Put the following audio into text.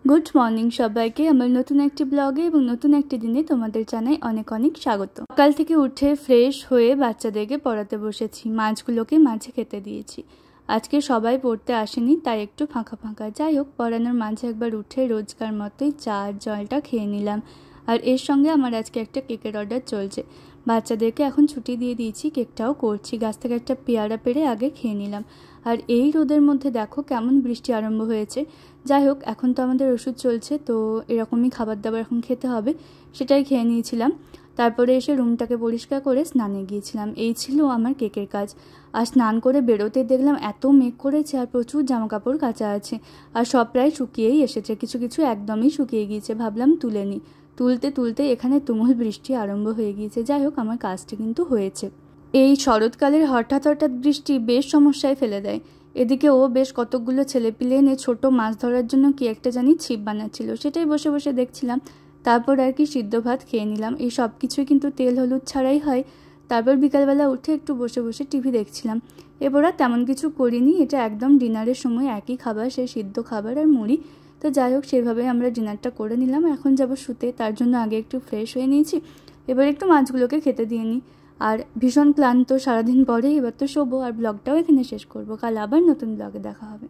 Good morning সবাইকে আমার নতুন একটি ব্লগে এবং নতুন একটি দিনে তোমাদের জানাই অনেক অনেক স্বাগত। সকাল থেকে উঠে ফ্রেশ হয়ে বাচ্চাদেরকে পড়াতে বসেছি, মাছগুলোকে মাঝে খেতে দিয়েছি। আজকে সবাই পড়তে আসেনি তাই একটু ফাঁকা ফাঁকা। যাই হোক, পড়ানোর মাঝে একবার উঠে রোজকার মতোই চা জলটা খেয়ে নিলাম। আর এর সঙ্গে আমার আজকে একটা কেকের অর্ডার চলছে। বাচ্চাদেরকে এখন ছুটি দিয়ে দিয়েছি, কেকটাও করছি। গাছ থেকে একটা পেয়ারা পেড়ে আগে খেয়ে নিলাম। আর এই রোদের মধ্যে দেখো কেমন বৃষ্টি আরম্ভ হয়েছে। যাই হোক, এখন তো আমাদের ওষুধ চলছে, তো এরকমই খাবার দাবার এখন খেতে হবে, সেটাই খেয়ে নিয়েছিলাম। তারপরে এসে রুমটাকে পরিষ্কার করে স্নানে গিয়েছিলাম। এই ছিল আমার কেকের কাজ। আর স্নান করে বেরোতে দেখলাম এত মেঘ করেছে আর প্রচুর জামা কাপড় কাচা আছে। আর সব প্রায় শুকিয়েই এসেছে, কিছু কিছু একদমই শুকিয়ে গিয়েছে। ভাবলাম তুলে নিই। তুলতে তুলতে এখানে তুমুল বৃষ্টি আরম্ভ হয়ে গিয়েছে। যাই হোক, আমার কাজটা কিন্তু হয়েছে। এই শরৎকালের হঠাৎ হঠাৎ বৃষ্টি বেশ সমস্যায় ফেলে দেয়। এদিকে ও বেশ কতকগুলো ছেলেপিলে এনে ছোট মাছ ধরার জন্য কি একটা জানি ছিপ বানাচ্ছিল, সেটাই বসে বসে দেখছিলাম। তারপর আর কি সিদ্ধ ভাত খেয়ে নিলাম। এই সব কিছুই কিন্তু তেল হলুদ ছাড়াই হয়। তারপর বিকালবেলা উঠে একটু বসে বসে টিভি দেখছিলাম। এবার আর তেমন কিছু করিনি, এটা একদম ডিনারের সময় একই খাবার, সেই সিদ্ধ খাবার আর মুড়ি। তো যাই হোক, সেভাবে আমরা ডিনারটা করে নিলাম। এখন যাব শুতে, তার জন্য আগে একটু ফ্রেশ হয়ে নিয়েছি। এবার একটু মাছগুলোকে খেতে দিয়ে নিই। আর ভীষণ ক্লান্ত সারাদিন পরে, এবার তো শোবো। আর ব্লগটাও এখানে শেষ করবো। কাল আবার নতুন ব্লগে দেখা হবে।